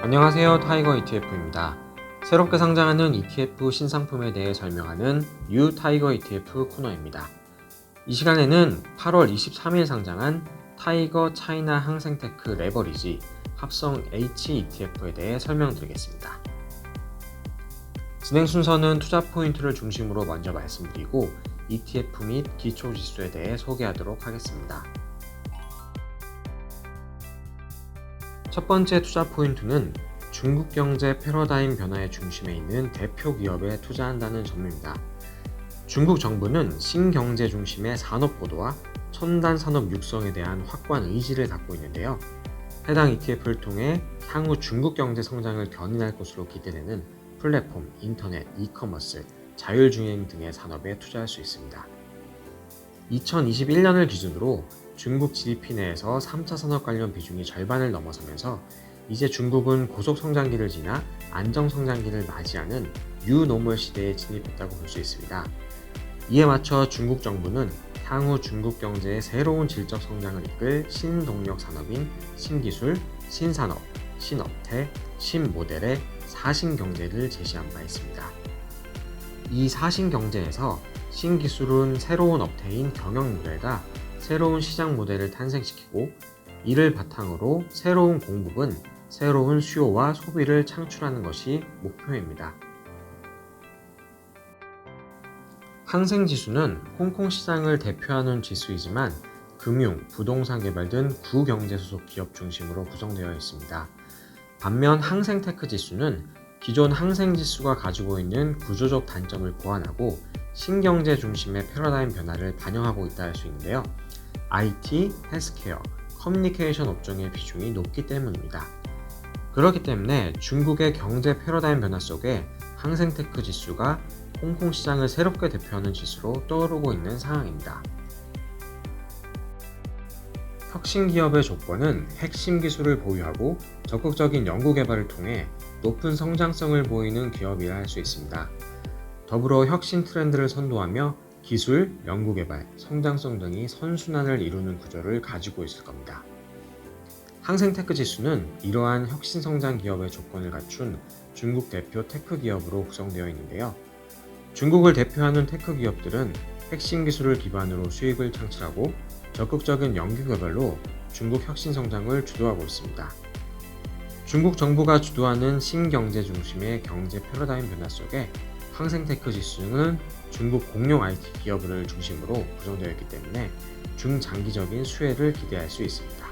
안녕하세요. 타이거 ETF입니다. 새롭게 상장하는 ETF 신상품에 대해 설명하는 뉴 타이거 ETF 코너입니다. 이 시간에는 8월 23일 상장한 타이거 차이나 항생테크 레버리지 합성 H ETF에 대해 설명드리겠습니다. 진행 순서는 투자 포인트를 중심으로 먼저 말씀드리고 ETF 및 기초지수에 대해 소개하도록 하겠습니다. 첫 번째 투자 포인트는 중국 경제 패러다임 변화의 중심에 있는 대표 기업에 투자한다는 점입니다. 중국 정부는 신경제 중심의 산업 고도와 첨단 산업 육성에 대한 확고한 의지를 갖고 있는데요. 해당 ETF를 통해 향후 중국 경제 성장을 견인할 것으로 기대되는 플랫폼, 인터넷, 이커머스, 자율주행 등의 산업에 투자할 수 있습니다. 2021년을 기준으로 중국 GDP 내에서 3차 산업 관련 비중이 절반을 넘어서면서 이제 중국은 고속 성장기를 지나 안정 성장기를 맞이하는 뉴노멀 시대에 진입했다고 볼 수 있습니다. 이에 맞춰 중국 정부는 향후 중국 경제의 새로운 질적 성장을 이끌 신동력 산업인 신기술, 신산업, 신업태, 신모델의 사신경제를 제시한 바 있습니다. 이 사신경제에서 신기술은 새로운 업태인 경영모델과 새로운 시장 모델을 탄생시키고 이를 바탕으로 새로운 공급은 새로운 수요와 소비를 창출하는 것이 목표입니다. 항생지수는 홍콩 시장을 대표하는 지수이지만 금융, 부동산 개발 등 구경제 소속 기업 중심으로 구성되어 있습니다. 반면 항생테크 지수는 기존 항생지수가 가지고 있는 구조적 단점을 보완하고 신경제 중심의 패러다임 변화를 반영하고 있다 할 수 있는데요. IT, 헬스케어, 커뮤니케이션 업종의 비중이 높기 때문입니다. 그렇기 때문에 중국의 경제 패러다임 변화 속에 항생테크 지수가 홍콩 시장을 새롭게 대표하는 지수로 떠오르고 있는 상황입니다. 혁신 기업의 조건은 핵심 기술을 보유하고 적극적인 연구 개발을 통해 높은 성장성을 보이는 기업이라 할 수 있습니다. 더불어 혁신 트렌드를 선도하며 기술, 연구개발, 성장성 등이 선순환을 이루는 구조를 가지고 있을 겁니다. 항생테크 지수는 이러한 혁신 성장 기업의 조건을 갖춘 중국 대표 테크 기업으로 구성되어 있는데요. 중국을 대표하는 테크 기업들은 핵심 기술을 기반으로 수익을 창출하고 적극적인 연구개발로 중국 혁신 성장을 주도하고 있습니다. 중국 정부가 주도하는 신경제 중심의 경제 패러다임 변화 속에 항생테크 지수는 중국 공용 IT 기업을 중심으로 구성되어 있기 때문에 중장기적인 수혜를 기대할 수 있습니다.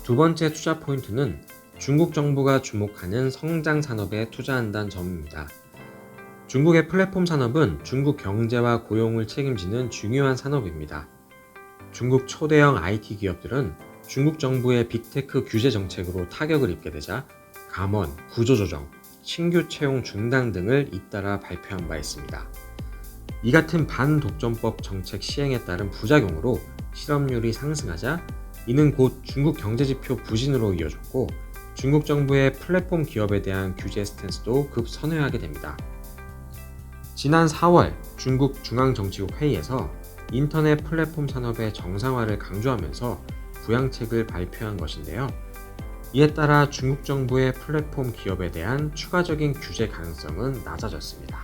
두 번째 투자 포인트는 중국 정부가 주목하는 성장 산업에 투자한다는 점입니다. 중국의 플랫폼 산업은 중국 경제와 고용을 책임지는 중요한 산업입니다. 중국 초대형 IT 기업들은 중국 정부의 빅테크 규제 정책으로 타격을 입게 되자 감원, 구조조정, 신규 채용 중단 등을 잇따라 발표한 바 있습니다. 이 같은 반독점법 정책 시행에 따른 부작용으로 실업률이 상승하자 이는 곧 중국 경제지표 부진으로 이어졌고 중국 정부의 플랫폼 기업에 대한 규제 스탠스도 급선회하게 됩니다. 지난 4월 중국 중앙정치국 회의에서 인터넷 플랫폼 산업의 정상화를 강조하면서 부양책을 발표한 것인데요. 이에 따라 중국 정부의 플랫폼 기업에 대한 추가적인 규제 가능성은 낮아졌습니다.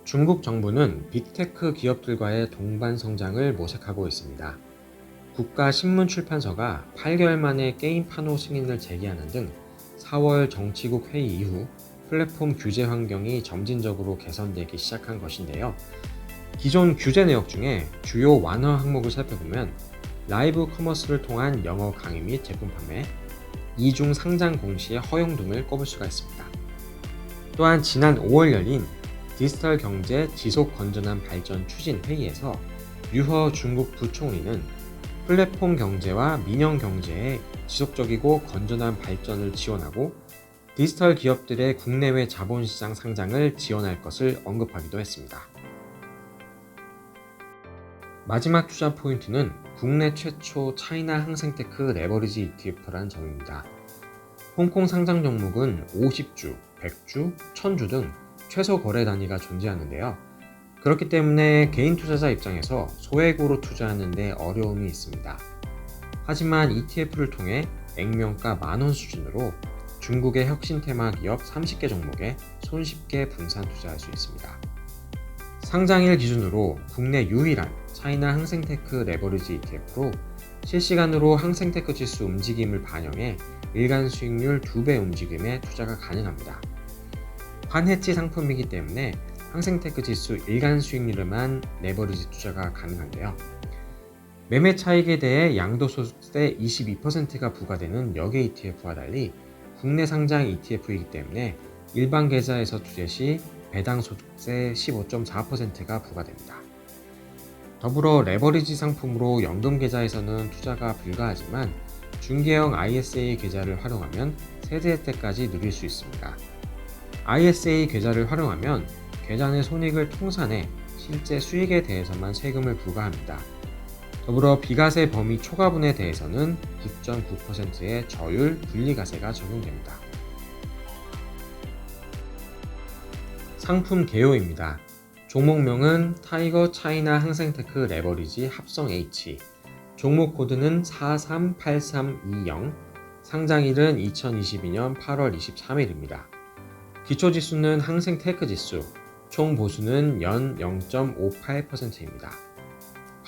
중국 정부는 빅테크 기업들과의 동반 성장을 모색하고 있습니다. 국가신문출판서가 8개월 만에 게임 판호 승인을 제기하는 등 4월 정치국 회의 이후 플랫폼 규제 환경이 점진적으로 개선되기 시작한 것인데요. 기존 규제 내역 중에 주요 완화 항목을 살펴보면 라이브 커머스를 통한 영어 강의 및 제품 판매, 이중 상장 공시의 허용 등을 꼽을 수가 있습니다. 또한 지난 5월 열린 디지털 경제 지속 건전한 발전 추진 회의에서 류허 중국 부총리는 플랫폼 경제와 민영 경제의 지속적이고 건전한 발전을 지원하고 디지털 기업들의 국내외 자본시장 상장을 지원할 것을 언급하기도 했습니다. 마지막 투자 포인트는 국내 최초 차이나 항생테크 레버리지 ETF라는 점입니다. 홍콩 상장 종목은 50주, 100주, 1000주 등 최소 거래 단위가 존재하는데요. 그렇기 때문에 개인 투자자 입장에서 소액으로 투자하는 데 어려움이 있습니다. 하지만 ETF를 통해 액면가 10,000원 수준으로 중국의 혁신 테마 기업 30개 종목에 손쉽게 분산 투자할 수 있습니다. 상장일 기준으로 국내 유일한 차이나 항생테크 레버리지 ETF로 실시간으로 항생테크 지수 움직임을 반영해 일간 수익률 2배 움직임에 투자가 가능합니다. 환해지 상품이기 때문에 항생테크 지수 일간 수익률에만 레버리지 투자가 가능한데요. 매매 차익에 대해 양도소득세 22%가 부과되는 역외 ETF와 달리 국내 상장 ETF이기 때문에 일반 계좌에서 투자 시 배당 소득세 15.4%가 부과됩니다. 더불어 레버리지 상품으로 연금 계좌에서는 투자가 불가하지만 중개형 ISA 계좌를 활용하면 세제 혜택까지 누릴 수 있습니다. ISA 계좌를 활용하면 계좌 내 손익을 통산해 실제 수익에 대해서만 세금을 부과합니다. 더불어 비과세 범위 초과분에 대해서는 9.9%의 저율 분리과세가 적용됩니다. 상품 개요입니다. 종목명은 타이거 차이나 항생테크 레버리지 합성 H, 종목 코드는 4383220, 상장일은 2022년 8월 23일입니다. 기초지수는 항생테크 지수, 총 보수는 연 0.58%입니다.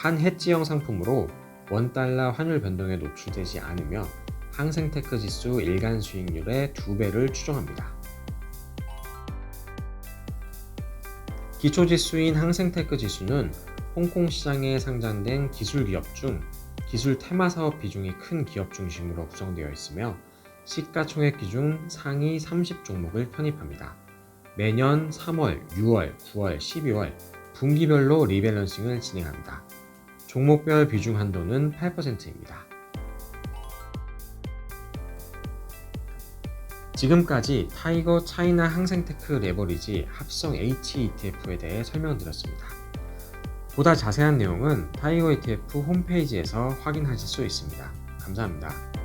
환해지형 상품으로 원달러 환율 변동에 노출되지 않으며 항생테크 지수 일간 수익률의 2배를 추정합니다. 기초지수인 항생테크 지수는 홍콩 시장에 상장된 기술기업 중 기술 테마 사업 비중이 큰 기업 중심으로 구성되어 있으며 시가총액 기준 상위 30종목을 편입합니다. 매년 3월, 6월, 9월, 12월 분기별로 리밸런싱을 진행합니다. 종목별 비중 한도는 8%입니다. 지금까지 타이거 차이나 항생테크 레버리지 합성 H ETF에 대해 설명드렸습니다. 보다 자세한 내용은 타이거 ETF 홈페이지에서 확인하실 수 있습니다. 감사합니다.